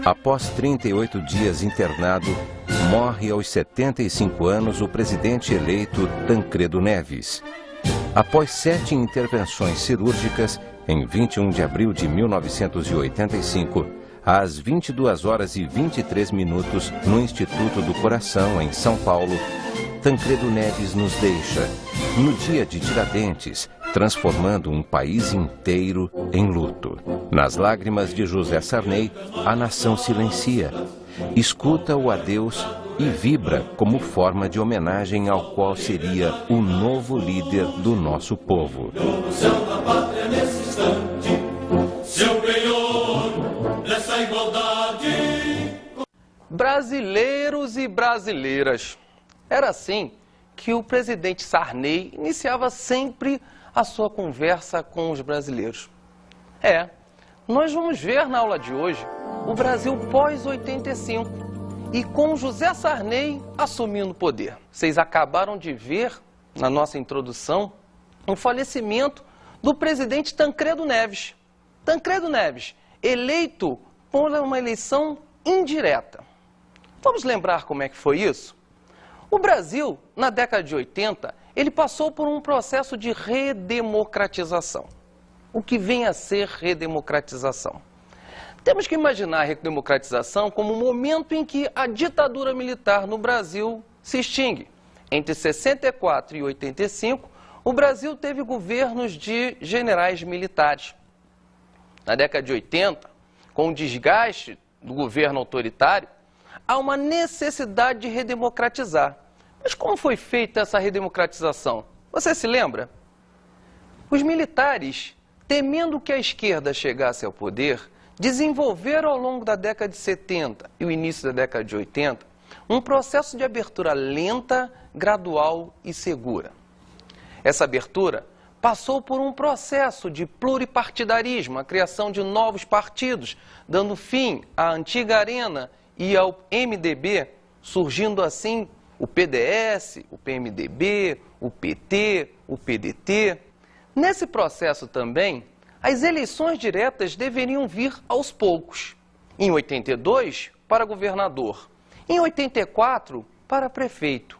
Após 38 dias internado, morre aos 75 anos o presidente eleito Tancredo Neves. Após 7 intervenções cirúrgicas, em 21 de abril de 1985, às 22h23, no Instituto do Coração, em São Paulo, Tancredo Neves nos deixa, no dia de Tiradentes, transformando um país inteiro em luto. Nas lágrimas de José Sarney, a nação silencia, escuta o adeus e vibra como forma de homenagem ao qual seria o novo líder do nosso povo. Brasileiros e brasileiras. Era assim que o presidente Sarney iniciava sempre a sua conversa com os brasileiros. Nós vamos ver na aula de hoje o Brasil pós-85 e com José Sarney assumindo o poder. Vocês acabaram de ver, na nossa introdução, o falecimento do presidente Tancredo Neves. Tancredo Neves, eleito por uma eleição indireta. Vamos lembrar como é que foi isso? O Brasil, na década de 80, ele passou por um processo de redemocratização. O que vem a ser redemocratização? Temos que imaginar a redemocratização como um momento em que a ditadura militar no Brasil se extingue. Entre 64 e 85, o Brasil teve governos de generais militares. Na década de 80, com o desgaste do governo autoritário, há uma necessidade de redemocratizar. Mas como foi feita essa redemocratização? Você se lembra? Os militares, temendo que a esquerda chegasse ao poder, desenvolveram ao longo da década de 70 e o início da década de 80 um processo de abertura lenta, gradual e segura. Essa abertura passou por um processo de pluripartidarismo, a criação de novos partidos, dando fim à antiga Arena e ao MDB, surgindo assim o PDS, o PMDB, o PT, o PDT. Nesse processo também, as eleições diretas deveriam vir aos poucos. Em 82, para governador. Em 84, para prefeito.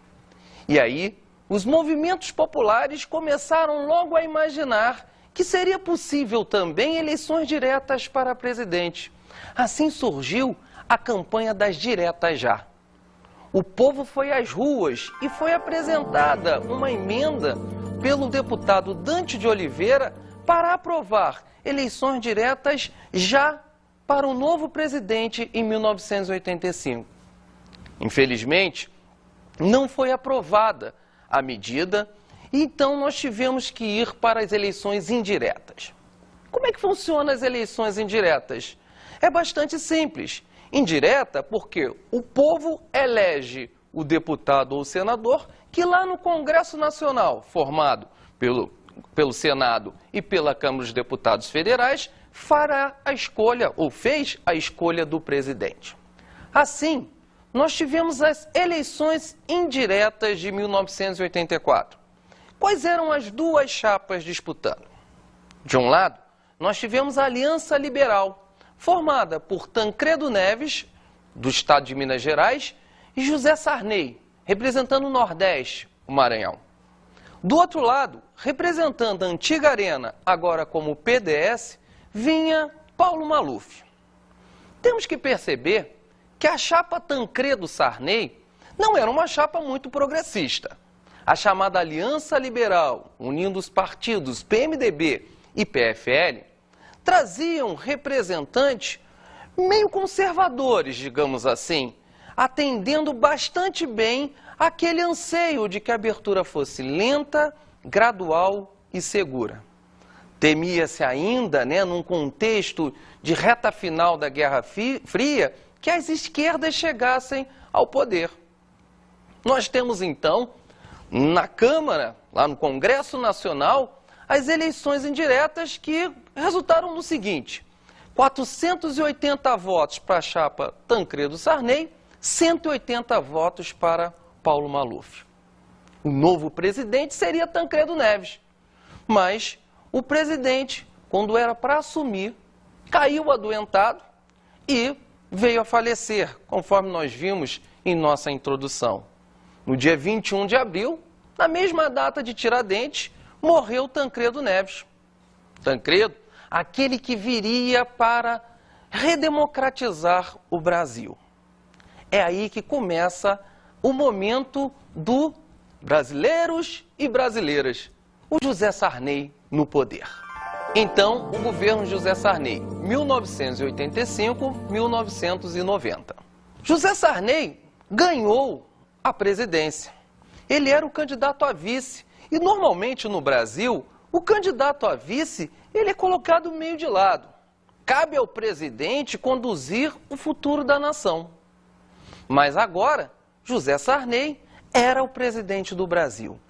E aí, os movimentos populares começaram logo a imaginar que seria possível também eleições diretas para presidente. Assim surgiu a campanha das diretas já. O povo foi às ruas e foi apresentada uma emenda pelo deputado Dante de Oliveira para aprovar eleições diretas já para o novo presidente em 1985. Infelizmente, não foi aprovada a medida, então nós tivemos que ir para as eleições indiretas. Como é que funcionam as eleições indiretas? É bastante simples. Indireta porque o povo elege o deputado ou o senador que lá no Congresso Nacional, formado pelo Senado e pela Câmara dos Deputados Federais, fará a escolha, ou fez a escolha do presidente. Assim, nós tivemos as eleições indiretas de 1984. Quais eram as duas chapas disputando? De um lado, nós tivemos a Aliança Liberal, formada por Tancredo Neves, do estado de Minas Gerais, e José Sarney, representando o Nordeste, o Maranhão. Do outro lado, representando a antiga Arena, agora como PDS, vinha Paulo Maluf. Temos que perceber que a chapa Tancredo-Sarney não era uma chapa muito progressista. A chamada Aliança Liberal, unindo os partidos PMDB e PFL, traziam representantes meio conservadores, digamos assim, atendendo bastante bem aquele anseio de que a abertura fosse lenta, gradual e segura. Temia-se ainda, num contexto de reta final da Guerra Fria, que as esquerdas chegassem ao poder. Nós temos então, na Câmara, lá no Congresso Nacional, as eleições indiretas que resultaram no seguinte: 480 votos para a chapa Tancredo-Sarney, 180 votos para Paulo Maluf. O novo presidente seria Tancredo Neves, mas o presidente, quando era para assumir, caiu adoentado e veio a falecer, conforme nós vimos em nossa introdução. No dia 21 de abril, na mesma data de Tiradentes, morreu Tancredo Neves. Tancredo, aquele que viria para redemocratizar o Brasil. É aí que começa o momento do brasileiros e brasileiras, o José Sarney no poder. Então, o governo José Sarney, 1985-1990. José Sarney ganhou a presidência. Ele era o candidato a vice. E normalmente no Brasil, o candidato a vice, ele é colocado meio de lado. Cabe ao presidente conduzir o futuro da nação. Mas agora, José Sarney era o presidente do Brasil.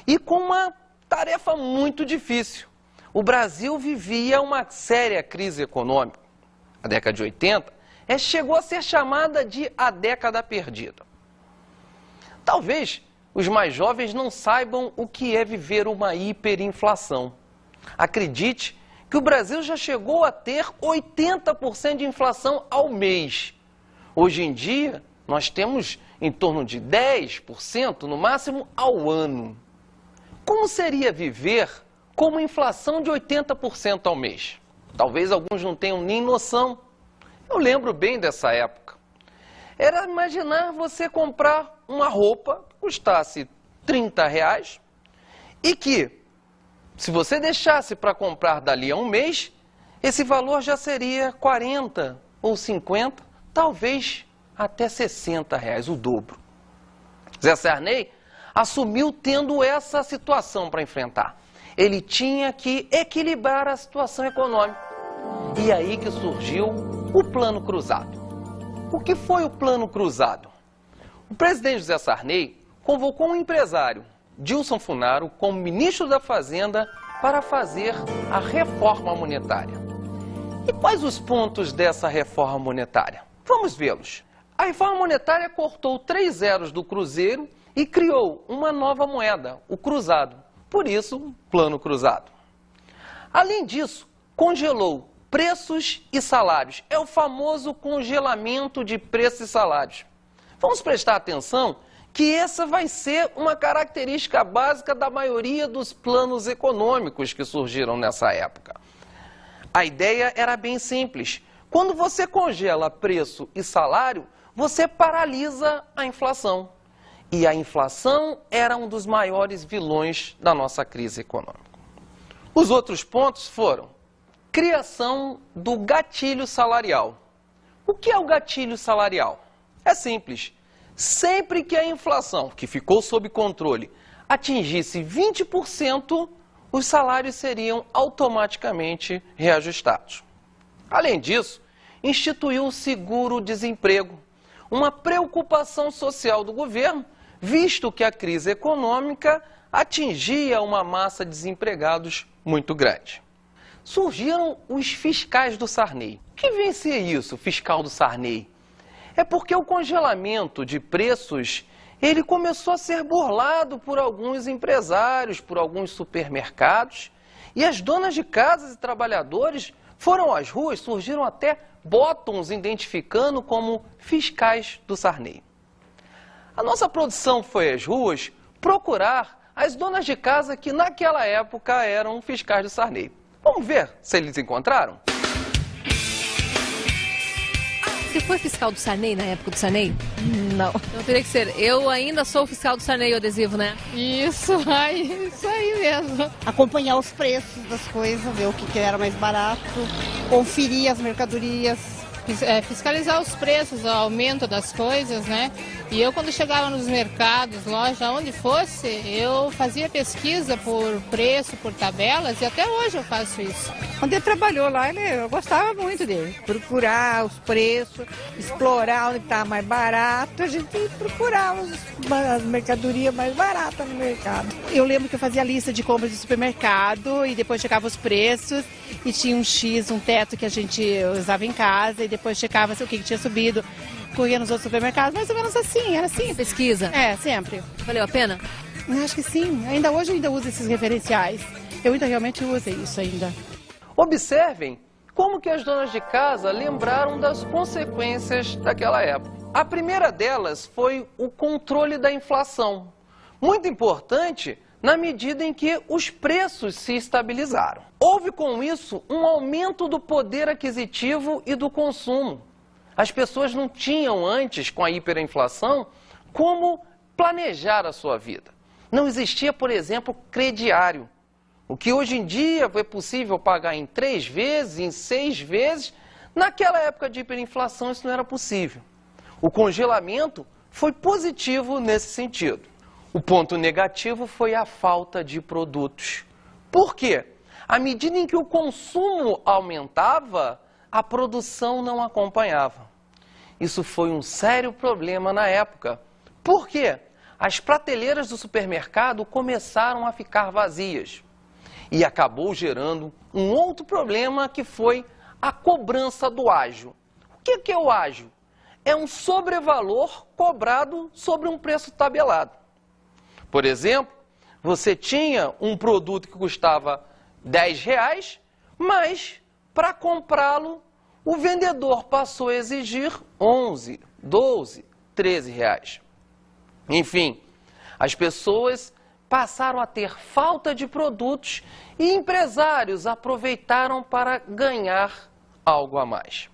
E com uma tarefa muito difícil. O Brasil vivia uma séria crise econômica. A década de 80 chegou a ser chamada de a década perdida. Talvez os mais jovens não saibam o que é viver uma hiperinflação. Acredite que o Brasil já chegou a ter 80% de inflação ao mês. Hoje em dia, nós temos em torno de 10% no máximo ao ano. Como seria viver com uma inflação de 80% ao mês? Talvez alguns não tenham nem noção. Eu lembro bem dessa época. Era imaginar você comprar uma roupa que custasse R$30 e que, se você deixasse para comprar dali a um mês, esse valor já seria 40 ou 50, talvez até R$60, o dobro. Zé Sarney assumiu tendo essa situação para enfrentar. Ele tinha que equilibrar a situação econômica. E aí que surgiu o Plano Cruzado. O que foi o Plano Cruzado? O presidente José Sarney convocou um empresário, Dilson Funaro, como ministro da Fazenda para fazer a reforma monetária. E quais os pontos dessa reforma monetária? Vamos vê-los. A reforma monetária cortou 3 zeros do cruzeiro e criou uma nova moeda, o cruzado. Por isso, Plano Cruzado. Além disso, congelou preços e salários. É o famoso congelamento de preços e salários. Vamos prestar atenção que essa vai ser uma característica básica da maioria dos planos econômicos que surgiram nessa época. A ideia era bem simples. Quando você congela preço e salário, você paralisa a inflação. E a inflação era um dos maiores vilões da nossa crise econômica. Os outros pontos foram criação do gatilho salarial. O que é o gatilho salarial? É simples. Sempre que a inflação, que ficou sob controle, atingisse 20%, os salários seriam automaticamente reajustados. Além disso, instituiu o seguro-desemprego, uma preocupação social do governo, visto que a crise econômica atingia uma massa de desempregados muito grande. Surgiram os fiscais do Sarney. O que vem ser isso, fiscal do Sarney? É porque o congelamento de preços, ele começou a ser burlado por alguns empresários, por alguns supermercados, e as donas de casas e trabalhadores foram às ruas, surgiram até botões identificando como fiscais do Sarney. A nossa produção foi às ruas procurar as donas de casa que naquela época eram fiscais do Sarney. Vamos ver se eles encontraram? Você foi fiscal do Sarney na época do Sarney? Não. Então teria que ser. Eu ainda sou fiscal do Sarney, o adesivo, né? Isso aí mesmo. Acompanhar os preços das coisas, ver o que era mais barato, conferir as mercadorias. Fiscalizar os preços, o aumento das coisas, né? E eu, quando chegava nos mercados, loja, onde fosse, eu fazia pesquisa por preço, por tabelas, e até hoje eu faço isso. Quando ele trabalhou lá, eu gostava muito dele. Procurar os preços, explorar onde está mais barato, a gente procurava as mercadorias mais baratas no mercado. Eu lembro que eu fazia lista de compras de supermercado e depois checava os preços e tinha um X, um teto que a gente usava em casa e depois checava o que tinha subido, corria nos outros supermercados, mais ou menos assim, era assim. Pesquisa? É, sempre. Valeu a pena? Acho que sim, ainda hoje eu uso esses referenciais. Eu ainda realmente uso isso ainda. Observem como que as donas de casa lembraram das consequências daquela época. A primeira delas foi o controle da inflação, muito importante na medida em que os preços se estabilizaram. Houve com isso um aumento do poder aquisitivo e do consumo. As pessoas não tinham antes, com a hiperinflação, como planejar a sua vida. Não existia, por exemplo, crediário. O que hoje em dia é possível pagar em 3 vezes, em 6 vezes, naquela época de hiperinflação isso não era possível. O congelamento foi positivo nesse sentido. O ponto negativo foi a falta de produtos. Por quê? À medida em que o consumo aumentava, a produção não acompanhava. Isso foi um sério problema na época. Por quê? As prateleiras do supermercado começaram a ficar vazias. E acabou gerando um outro problema que foi a cobrança do ágio. O que é o ágio? É um sobrevalor cobrado sobre um preço tabelado. Por exemplo, você tinha um produto que custava R$10, mas para comprá-lo o vendedor passou a exigir R$11, R$12, R$13. Enfim, as pessoas passaram a ter falta de produtos e empresários aproveitaram para ganhar algo a mais.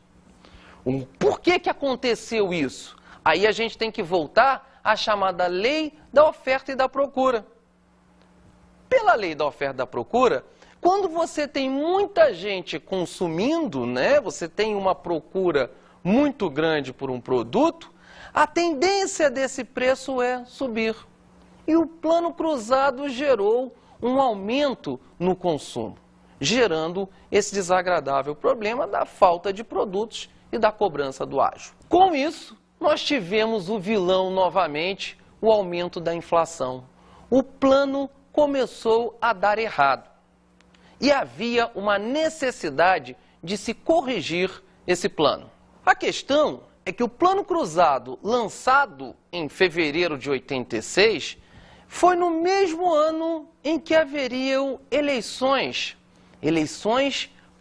Por que aconteceu isso? Aí a gente tem que voltar à chamada lei da oferta e da procura. Pela lei da oferta e da procura, quando você tem muita gente consumindo, você tem uma procura muito grande por um produto, a tendência desse preço é subir. E o plano cruzado gerou um aumento no consumo, gerando esse desagradável problema da falta de produtos e da cobrança do ágio. Com isso, nós tivemos o vilão novamente, o aumento da inflação. O plano começou a dar errado. E havia uma necessidade de se corrigir esse plano. A questão é que o plano cruzado, lançado em fevereiro de 86, foi no mesmo ano em que haveriam eleições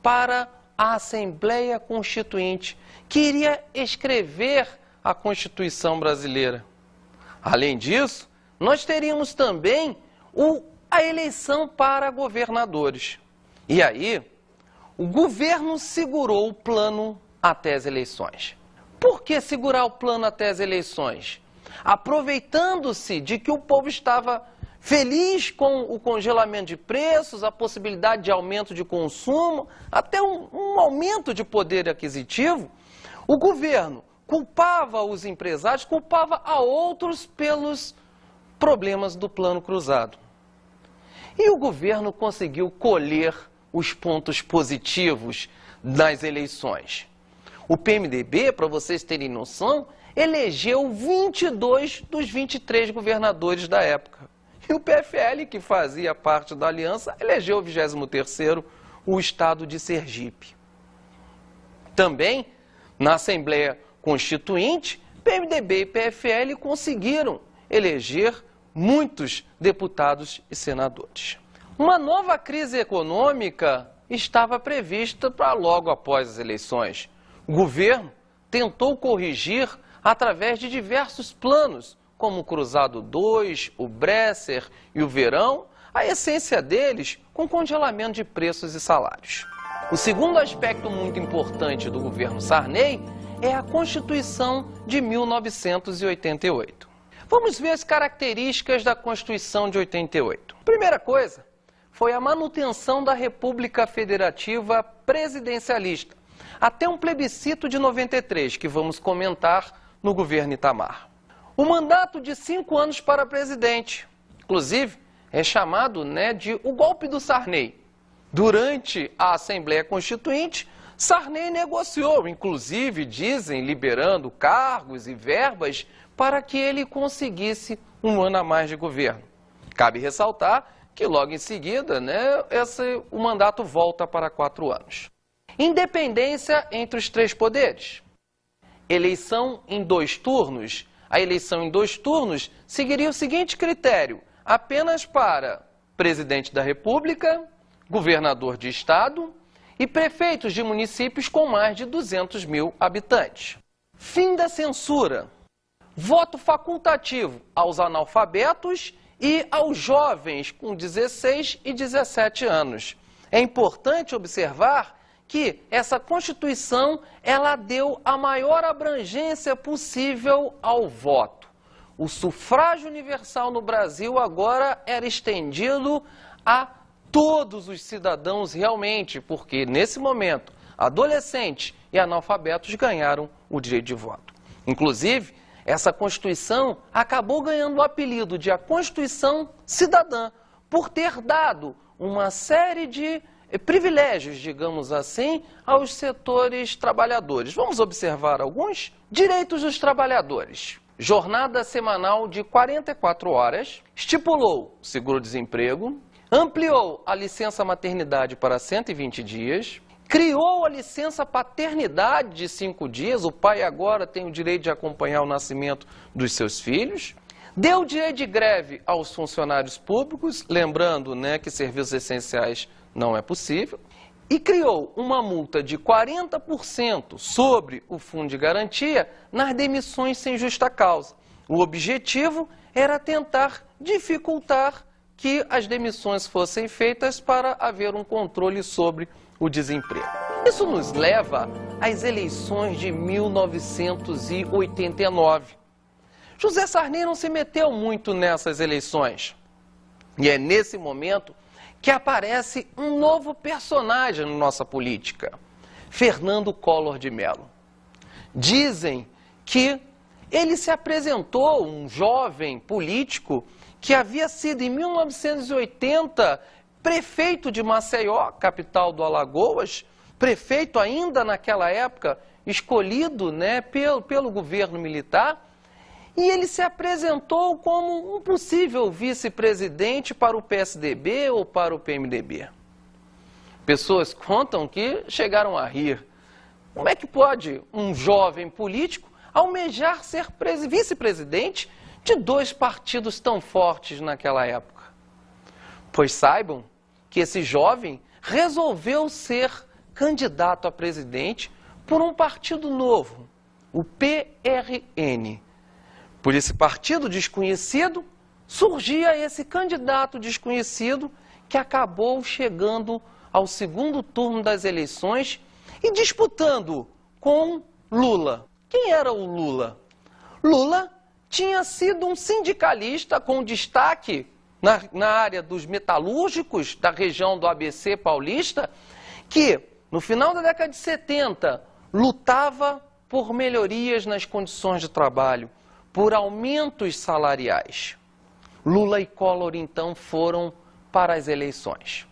para a Assembleia Constituinte, que iria escrever a Constituição brasileira. Além disso, nós teríamos também a eleição para governadores. E aí, o governo segurou o plano até as eleições. Por que segurar o plano até as eleições? Aproveitando-se de que o povo estava feliz com o congelamento de preços, a possibilidade de aumento de consumo, até um aumento de poder aquisitivo, o governo culpava os empresários, culpava a outros pelos problemas do plano cruzado. E o governo conseguiu colher os pontos positivos nas eleições. O PMDB, para vocês terem noção, elegeu 22 dos 23 governadores da época. E o PFL, que fazia parte da aliança, elegeu o 23º, o estado de Sergipe. Também, na Assembleia Constituinte, PMDB e PFL conseguiram eleger muitos deputados e senadores. Uma nova crise econômica estava prevista para logo após as eleições. O governo tentou corrigir através de diversos planos, como o Cruzado 2, o Bresser e o Verão, a essência deles com congelamento de preços e salários. O segundo aspecto muito importante do governo Sarney é a Constituição de 1988. Vamos ver as características da Constituição de 88. Primeira coisa foi a manutenção da República Federativa Presidencialista, até um plebiscito de 93, que vamos comentar no governo Itamar. O mandato de 5 anos para presidente, inclusive, é chamado de o golpe do Sarney. Durante a Assembleia Constituinte, Sarney negociou, inclusive, dizem, liberando cargos e verbas para que ele conseguisse um ano a mais de governo. Cabe ressaltar que logo em seguida, o mandato volta para 4 anos. Independência entre os 3 poderes. Eleição em 2 turnos. A eleição em 2 turnos seguiria o seguinte critério: apenas para presidente da República, governador de estado e prefeitos de municípios com mais de 200 mil habitantes. Fim da censura. Voto facultativo aos analfabetos e aos jovens com 16 e 17 anos. É importante observar que essa Constituição ela deu a maior abrangência possível ao voto. O sufrágio universal no Brasil agora era estendido a todos os cidadãos realmente, porque nesse momento adolescentes e analfabetos ganharam o direito de voto. Inclusive, essa Constituição acabou ganhando o apelido de a Constituição Cidadã, por ter dado uma série de privilégios, digamos assim, aos setores trabalhadores. Vamos observar alguns? Direitos dos trabalhadores. Jornada semanal de 44 horas, estipulou seguro-desemprego, ampliou a licença maternidade para 120 dias, criou a licença paternidade de 5 dias, o pai agora tem o direito de acompanhar o nascimento dos seus filhos, deu direito de greve aos funcionários públicos, lembrando, né, que serviços essenciais não é possível, e criou uma multa de 40% sobre o fundo de garantia nas demissões sem justa causa. O objetivo era tentar dificultar que as demissões fossem feitas para haver um controle sobre o desemprego. Isso nos leva às eleições de 1989. José Sarney não se meteu muito nessas eleições. E é nesse momento que aparece um novo personagem na nossa política, Fernando Collor de Mello. Dizem que ele se apresentou, um jovem político, que havia sido em 1980 prefeito de Maceió, capital do Alagoas, prefeito ainda naquela época, escolhido, né, pelo governo militar, e ele se apresentou como um possível vice-presidente para o PSDB ou para o PMDB. Pessoas contam que chegaram a rir. Como é que pode um jovem político almejar ser vice-presidente de 2 partidos tão fortes naquela época? Pois saibam que esse jovem resolveu ser candidato a presidente por um partido novo, o PRN. Por esse partido desconhecido, surgia esse candidato desconhecido que acabou chegando ao segundo turno das eleições e disputando com Lula. Quem era o Lula? Lula tinha sido um sindicalista com destaque na área dos metalúrgicos da região do ABC paulista, que no final da década de 70 lutava por melhorias nas condições de trabalho, por aumentos salariais. Lula e Collor, então, foram para as eleições.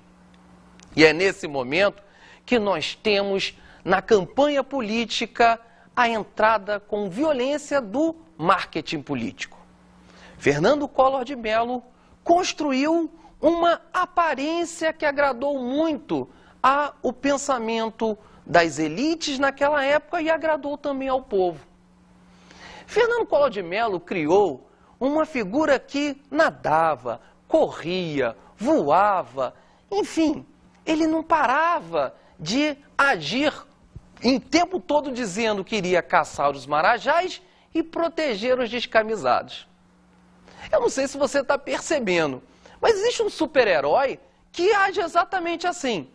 E é nesse momento que nós temos, na campanha política, a entrada com violência do marketing político. Fernando Collor de Mello construiu uma aparência que agradou muito ao pensamento das elites naquela época e agradou também ao povo. Fernando Collor de Mello criou uma figura que nadava, corria, voava, enfim, ele não parava de agir em tempo todo dizendo que iria caçar os marajás e proteger os descamisados. Eu não sei se você está percebendo, mas existe um super-herói que age exatamente assim,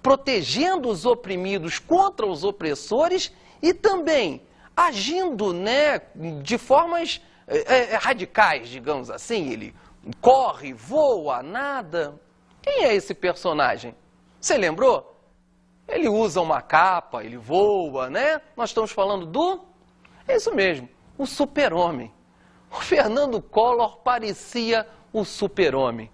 protegendo os oprimidos contra os opressores e também agindo, né, de formas radicais, digamos assim. Ele corre, voa, nada. Quem é esse personagem? Você lembrou? Ele usa uma capa, ele voa, né? Nós estamos falando do... É isso mesmo, o super-homem. O Fernando Collor parecia o super-homem.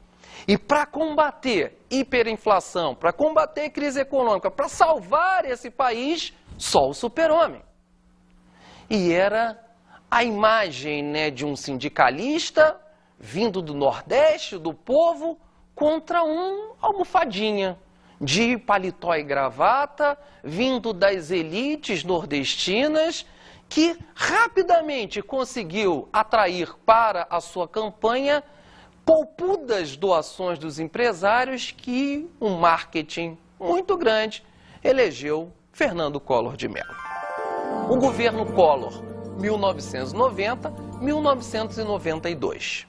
E para combater hiperinflação, para combater crise econômica, para salvar esse país, só o super-homem. E era a imagem, né, de um sindicalista vindo do Nordeste, do povo, contra um almofadinha de paletó e gravata, vindo das elites nordestinas, que rapidamente conseguiu atrair para a sua campanha poupudas doações dos empresários que um marketing muito grande elegeu Fernando Collor de Mello. O governo Collor, 1990-1992.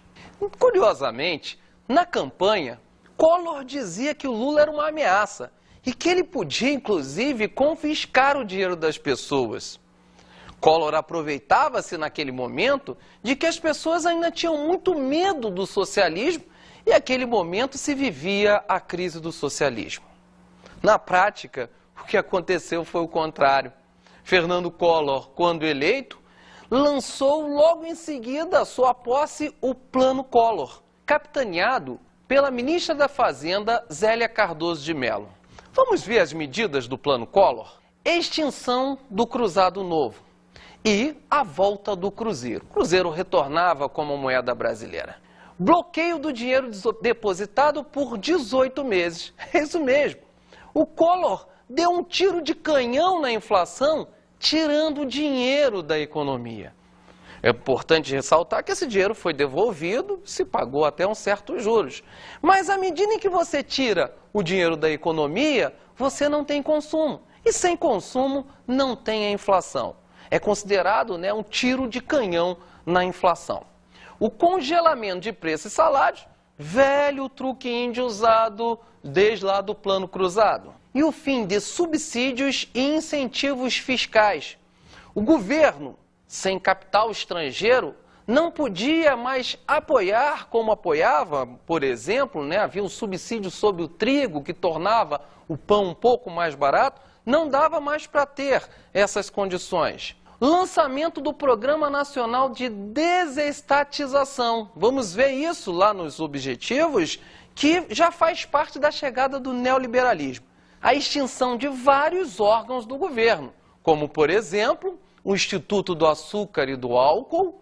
Curiosamente, na campanha, Collor dizia que o Lula era uma ameaça e que ele podia, inclusive, confiscar o dinheiro das pessoas. Collor aproveitava-se naquele momento de que as pessoas ainda tinham muito medo do socialismo e naquele momento se vivia a crise do socialismo. Na prática, o que aconteceu foi o contrário. Fernando Collor, quando eleito, lançou logo em seguida à sua posse o Plano Collor, capitaneado pela ministra da Fazenda, Zélia Cardoso de Mello. Vamos ver as medidas do Plano Collor? Extinção do Cruzado Novo e a volta do Cruzeiro. O Cruzeiro retornava como moeda brasileira. Bloqueio do dinheiro depositado por 18 meses. É isso mesmo. O Collor deu um tiro de canhão na inflação, tirando o dinheiro da economia. É importante ressaltar que esse dinheiro foi devolvido, se pagou até uns certos juros. Mas à medida em que você tira o dinheiro da economia, você não tem consumo. E sem consumo, não tem a inflação. É considerado, um tiro de canhão na inflação. O congelamento de preços e salários, velho truque índio usado desde lá do Plano Cruzado. E o fim de subsídios e incentivos fiscais. O governo, sem capital estrangeiro, não podia mais apoiar como apoiava, por exemplo, havia um subsídio sobre o trigo que tornava o pão um pouco mais barato, não dava mais para ter essas condições. Lançamento do Programa Nacional de Desestatização. Vamos ver isso lá nos objetivos, que já faz parte da chegada do neoliberalismo. A extinção de vários órgãos do governo, como, por exemplo, o Instituto do Açúcar e do Álcool,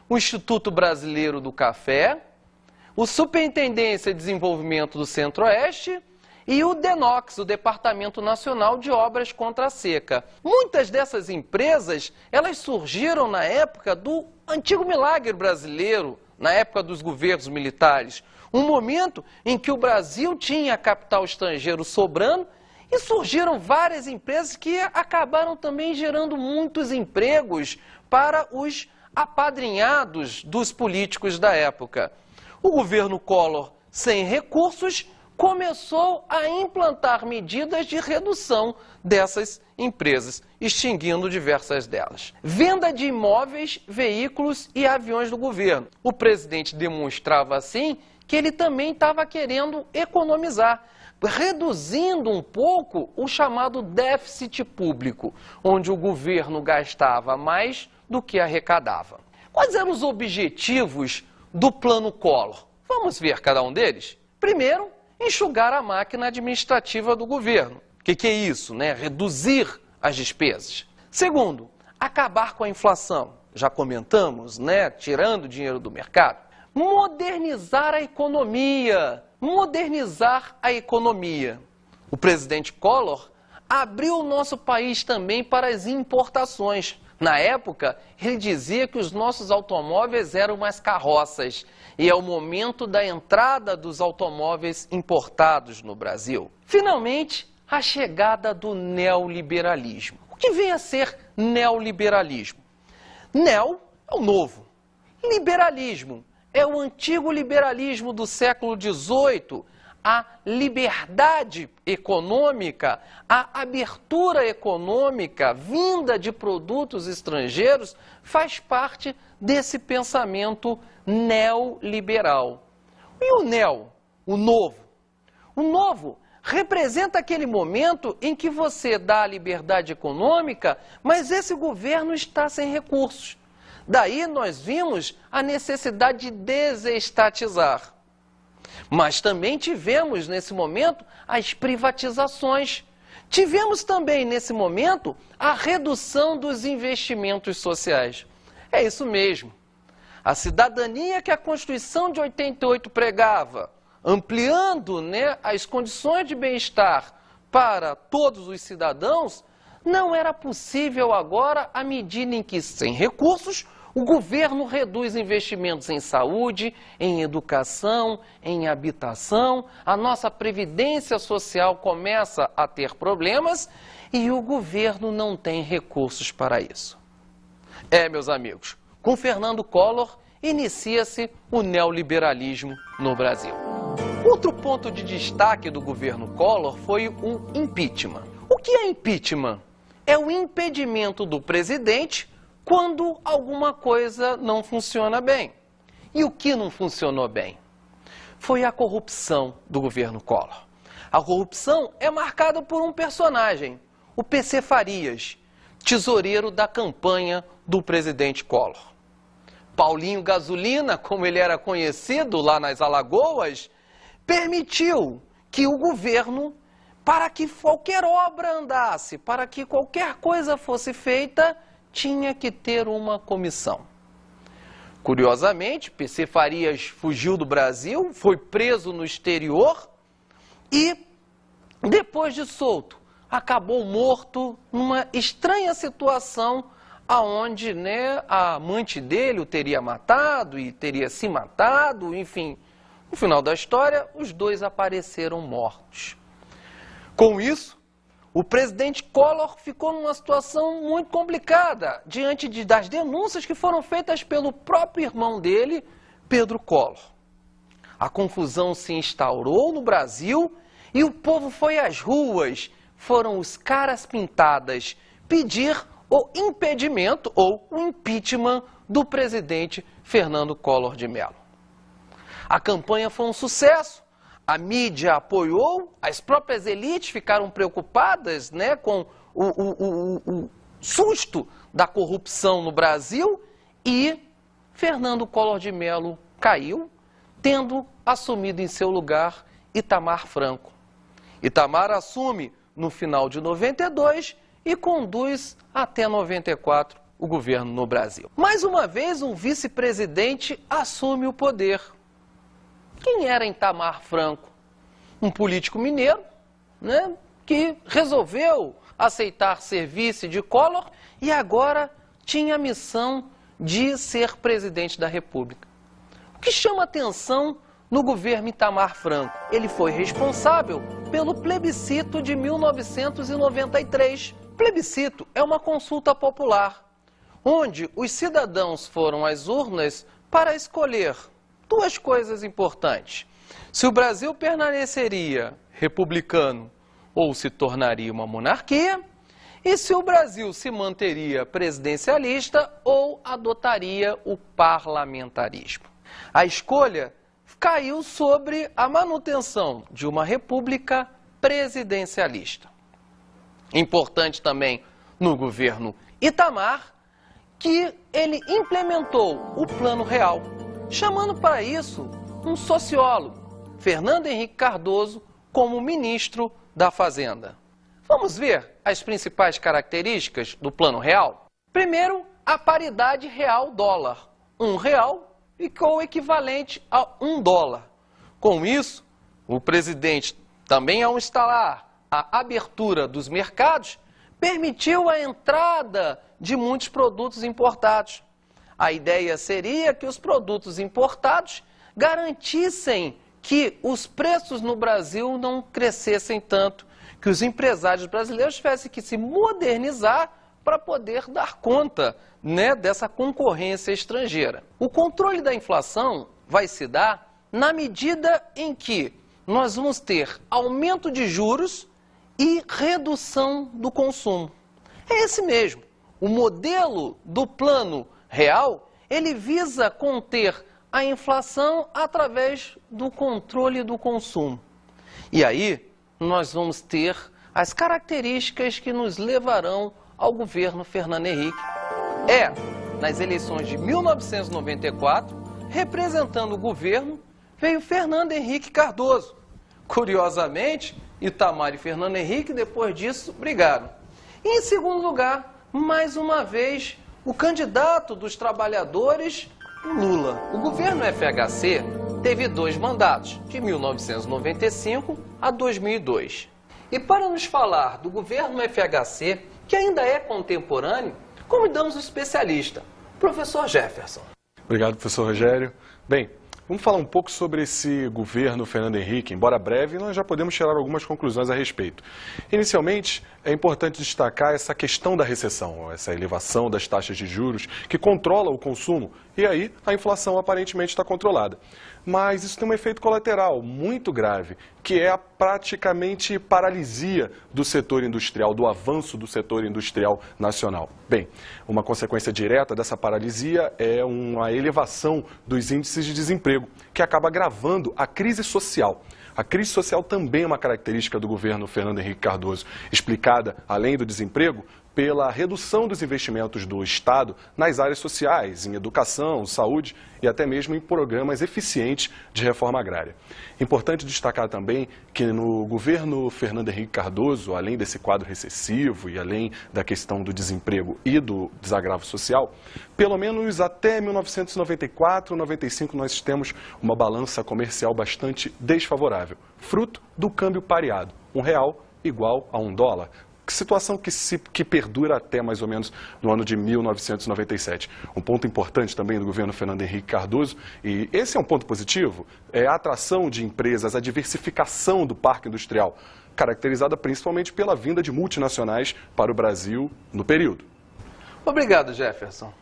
o Instituto Brasileiro do Café, o Superintendência de Desenvolvimento do Centro-Oeste e o DENOX, o Departamento Nacional de Obras contra a Seca. Muitas dessas empresas, elas surgiram na época do antigo milagre brasileiro, na época dos governos militares. Um momento em que o Brasil tinha capital estrangeiro sobrando e surgiram várias empresas que acabaram também gerando muitos empregos para os apadrinhados dos políticos da época. O governo Collor, sem recursos, começou a implantar medidas de redução dessas empresas, extinguindo diversas delas. Venda de imóveis, veículos e aviões do governo. O presidente demonstrava assim que ele também estava querendo economizar, reduzindo um pouco o chamado déficit público, onde o governo gastava mais do que arrecadava. Quais eram os objetivos do Plano Collor? Vamos ver cada um deles? Primeiro, enxugar a máquina administrativa do governo. O que é isso, Reduzir as despesas. Segundo, acabar com a inflação. Já comentamos, Tirando o dinheiro do mercado. Modernizar a economia. Modernizar a economia. O presidente Collor abriu o nosso país também para as importações. Na época, ele dizia que os nossos automóveis eram umas carroças e é o momento da entrada dos automóveis importados no Brasil. Finalmente, a chegada do neoliberalismo. O que vem a ser neoliberalismo? Neo é o novo. Liberalismo é o antigo liberalismo do século XVIII, a liberdade econômica, a abertura econômica vinda de produtos estrangeiros faz parte desse pensamento neoliberal. E o neo, o novo? O novo representa aquele momento em que você dá a liberdade econômica, mas esse governo está sem recursos. Daí nós vimos a necessidade de desestatizar. Mas também tivemos, nesse momento, as privatizações. Tivemos também, nesse momento, a redução dos investimentos sociais. É isso mesmo. A cidadania que a Constituição de 88 pregava, ampliando as condições de bem-estar para todos os cidadãos, não era possível agora à medida em que, sem recursos, O governo reduz investimentos em saúde, em educação, em habitação, a nossa previdência social começa a ter problemas e o governo não tem recursos para isso. Meus amigos, com Fernando Collor inicia-se o neoliberalismo no Brasil. Outro ponto de destaque do governo Collor foi o impeachment. O que é impeachment? É o impedimento do presidente quando alguma coisa não funciona bem. E o que não funcionou bem? Foi a corrupção do governo Collor. A corrupção é marcada por um personagem, o PC Farias, tesoureiro da campanha do presidente Collor. Paulinho Gasolina, como ele era conhecido lá nas Alagoas, permitiu que o governo, para que qualquer obra andasse, para que qualquer coisa fosse feita, tinha que ter uma comissão. Curiosamente, PC Farias fugiu do Brasil, foi preso no exterior e, depois de solto, acabou morto numa estranha situação aonde, a amante dele o teria matado e teria se matado, enfim. No final da história, os dois apareceram mortos. Com isso, o presidente Collor ficou numa situação muito complicada diante das denúncias que foram feitas pelo próprio irmão dele, Pedro Collor. A confusão se instaurou no Brasil e o povo foi às ruas, foram os caras pintadas pedir o impedimento ou o impeachment do presidente Fernando Collor de Mello. A campanha foi um sucesso. A mídia apoiou, as próprias elites ficaram preocupadas com o susto da corrupção no Brasil e Fernando Collor de Mello caiu, tendo assumido em seu lugar Itamar Franco. Itamar assume no final de 92 e conduz até 94 o governo no Brasil. Mais uma vez, um vice-presidente assume o poder. Quem era Itamar Franco? Um político mineiro, que resolveu aceitar ser vice de Collor e agora tinha a missão de ser presidente da República. O que chama atenção no governo Itamar Franco? Ele foi responsável pelo plebiscito de 1993. Plebiscito é uma consulta popular, onde os cidadãos foram às urnas para escolher duas coisas importantes: se o Brasil permaneceria republicano ou se tornaria uma monarquia, e se o Brasil se manteria presidencialista ou adotaria o parlamentarismo. A escolha caiu sobre a manutenção de uma república presidencialista. Importante também no governo Itamar que ele implementou o Plano Real, chamando para isso um sociólogo, Fernando Henrique Cardoso, como ministro da Fazenda. Vamos ver as principais características do Plano Real? Primeiro, a paridade real-dólar. R$1 ficou o equivalente a $1. Com isso, o presidente, também ao instalar a abertura dos mercados, permitiu a entrada de muitos produtos importados. A ideia seria que os produtos importados garantissem que os preços no Brasil não crescessem tanto, que os empresários brasileiros tivessem que se modernizar para poder dar conta dessa concorrência estrangeira. O controle da inflação vai se dar na medida em que nós vamos ter aumento de juros e redução do consumo. É esse mesmo. O modelo do Plano Real, ele visa conter a inflação através do controle do consumo. E aí, nós vamos ter as características que nos levarão ao governo Fernando Henrique. Nas eleições de 1994, representando o governo, veio Fernando Henrique Cardoso. Curiosamente, Itamar e Fernando Henrique, depois disso, brigaram. E, em segundo lugar, mais uma vez, o candidato dos trabalhadores, Lula. O governo FHC teve 2 mandatos, de 1995 a 2002. E para nos falar do governo FHC, que ainda é contemporâneo, convidamos um especialista, Professor Jefferson. Obrigado, professor Rogério. Bem, vamos falar um pouco sobre esse governo Fernando Henrique. Embora breve, nós já podemos tirar algumas conclusões a respeito. Inicialmente, é importante destacar essa questão da recessão, essa elevação das taxas de juros que controla o consumo e aí a inflação aparentemente está controlada. Mas isso tem um efeito colateral muito grave, que é a praticamente paralisia do setor industrial, do avanço do setor industrial nacional. Bem, uma consequência direta dessa paralisia é uma elevação dos índices de desemprego, que acaba agravando a crise social. A crise social também é uma característica do governo Fernando Henrique Cardoso, explicada, além do desemprego, pela redução dos investimentos do Estado nas áreas sociais, em educação, saúde e até mesmo em programas eficientes de reforma agrária. Importante destacar também que no governo Fernando Henrique Cardoso, além desse quadro recessivo e além da questão do desemprego e do desagravo social, pelo menos até 1994, 95 nós temos uma balança comercial bastante desfavorável, fruto do câmbio pareado, R$1 igual a $1. Situação que perdura até mais ou menos no ano de 1997. Um ponto importante também do governo Fernando Henrique Cardoso, e esse é um ponto positivo, é a atração de empresas, a diversificação do parque industrial, caracterizada principalmente pela vinda de multinacionais para o Brasil no período. Obrigado, Jefferson.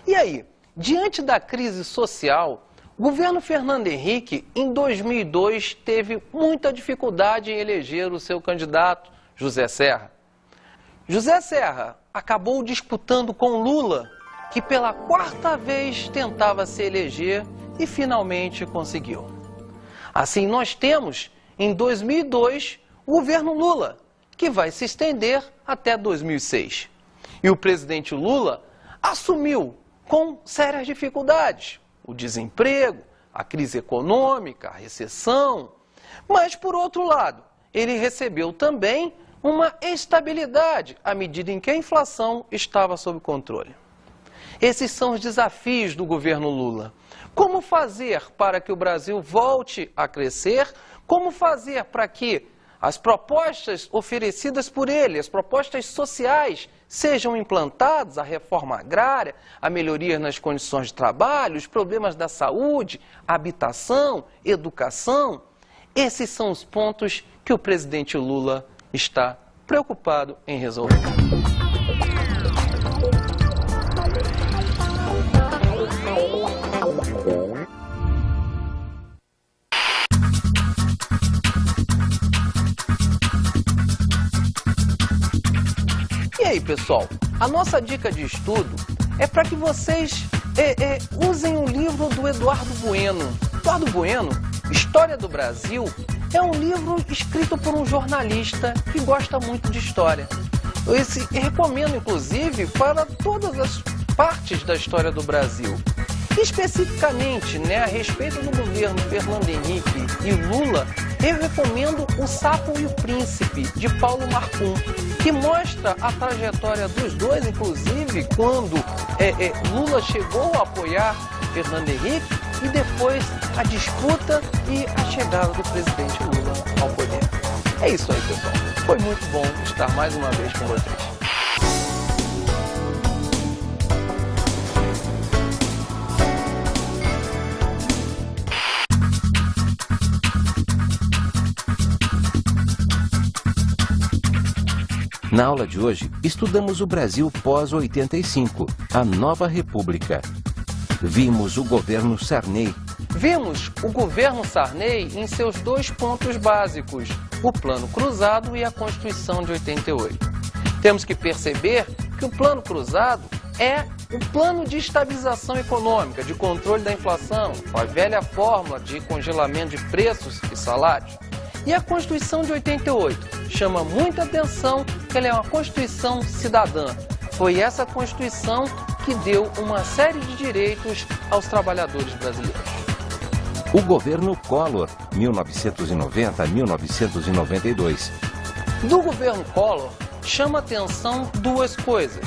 E aí, diante da crise social, o governo Fernando Henrique, em 2002, teve muita dificuldade em eleger o seu candidato, José Serra. José Serra acabou disputando com Lula, que pela 4ª vez tentava se eleger e finalmente conseguiu. Assim, nós temos, em 2002, o governo Lula, que vai se estender até 2006. E o presidente Lula assumiu com sérias dificuldades, o desemprego, a crise econômica, a recessão. Mas, por outro lado, ele recebeu também uma estabilidade à medida em que a inflação estava sob controle. Esses são os desafios do governo Lula. Como fazer para que o Brasil volte a crescer? Como fazer para que as propostas oferecidas por ele, as propostas sociais, sejam implantadas, a reforma agrária, a melhoria nas condições de trabalho, os problemas da saúde, habitação, educação? Esses são os pontos que o presidente Lula está preocupado em resolver. E aí, pessoal, a nossa dica de estudo é para que vocês usem o livro do Eduardo Bueno. Eduardo Bueno, História do Brasil, é um livro escrito por um jornalista que gosta muito de história. Eu recomendo, inclusive, para todas as partes da história do Brasil. Especificamente, a respeito do governo Fernando Henrique e Lula, eu recomendo O Sapo e o Príncipe, de Paulo Marcum, que mostra a trajetória dos dois, inclusive quando Lula chegou a apoiar Fernando Henrique e depois a disputa e a chegada do presidente Lula ao poder. É isso aí, pessoal. Foi muito bom estar mais uma vez com vocês. Na aula de hoje, estudamos o Brasil pós-85, a nova república. Vimos o governo Sarney. Vimos o governo Sarney em seus 2 pontos básicos, o Plano Cruzado e a Constituição de 88. Temos que perceber que o Plano Cruzado é o plano de estabilização econômica, de controle da inflação, a velha fórmula de congelamento de preços e salários. E a Constituição de 88 chama muita atenção que ela é uma Constituição cidadã. Foi essa Constituição que deu uma série de direitos aos trabalhadores brasileiros. O governo Collor, 1990 a 1992. Do governo Collor, chama atenção 2 coisas.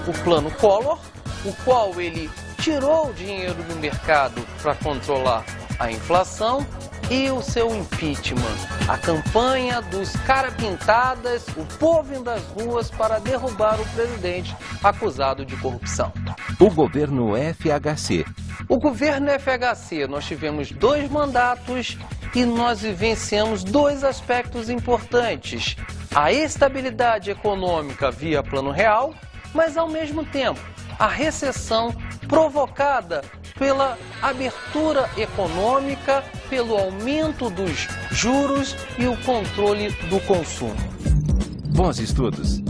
O Plano Collor, o qual ele tirou o dinheiro do mercado para controlar a inflação, e o seu impeachment. A campanha dos cara-pintadas, o povo indo às ruas para derrubar o presidente acusado de corrupção. O governo FHC. O governo FHC, nós tivemos 2 mandatos e nós vivenciamos 2 aspectos importantes. A estabilidade econômica via Plano Real, mas ao mesmo tempo a recessão provocada pela abertura econômica, pelo aumento dos juros e o controle do consumo. Bons estudos.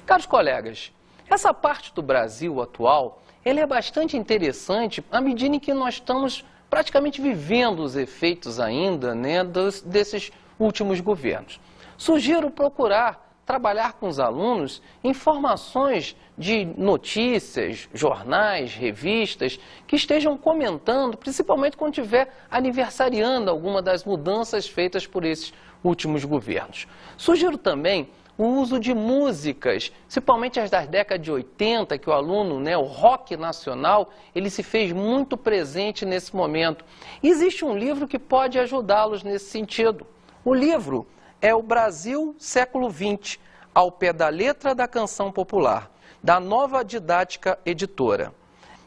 Caros colegas, essa parte do Brasil atual, ela é bastante interessante à medida em que nós estamos praticamente vivendo os efeitos ainda, né, desses últimos governos. Sugiro procurar trabalhar com os alunos informações de notícias, jornais, revistas, que estejam comentando, principalmente quando estiver aniversariando alguma das mudanças feitas por esses últimos governos. Sugiro também o uso de músicas, principalmente as das décadas de 80, que o aluno, né, o rock nacional, ele se fez muito presente nesse momento. E existe um livro que pode ajudá-los nesse sentido. O livro é O Brasil, século XX, ao pé da letra da canção popular, da Nova Didática Editora.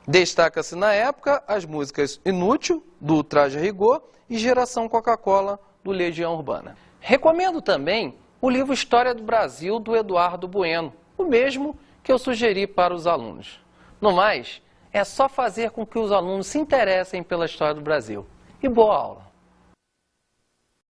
Destaca-se na época as músicas Inútil, do Traje a Rigor, e Geração Coca-Cola, do Legião Urbana. Recomendo também o livro História do Brasil, do Eduardo Bueno, o mesmo que eu sugeri para os alunos. No mais, é só fazer com que os alunos se interessem pela história do Brasil. E boa aula!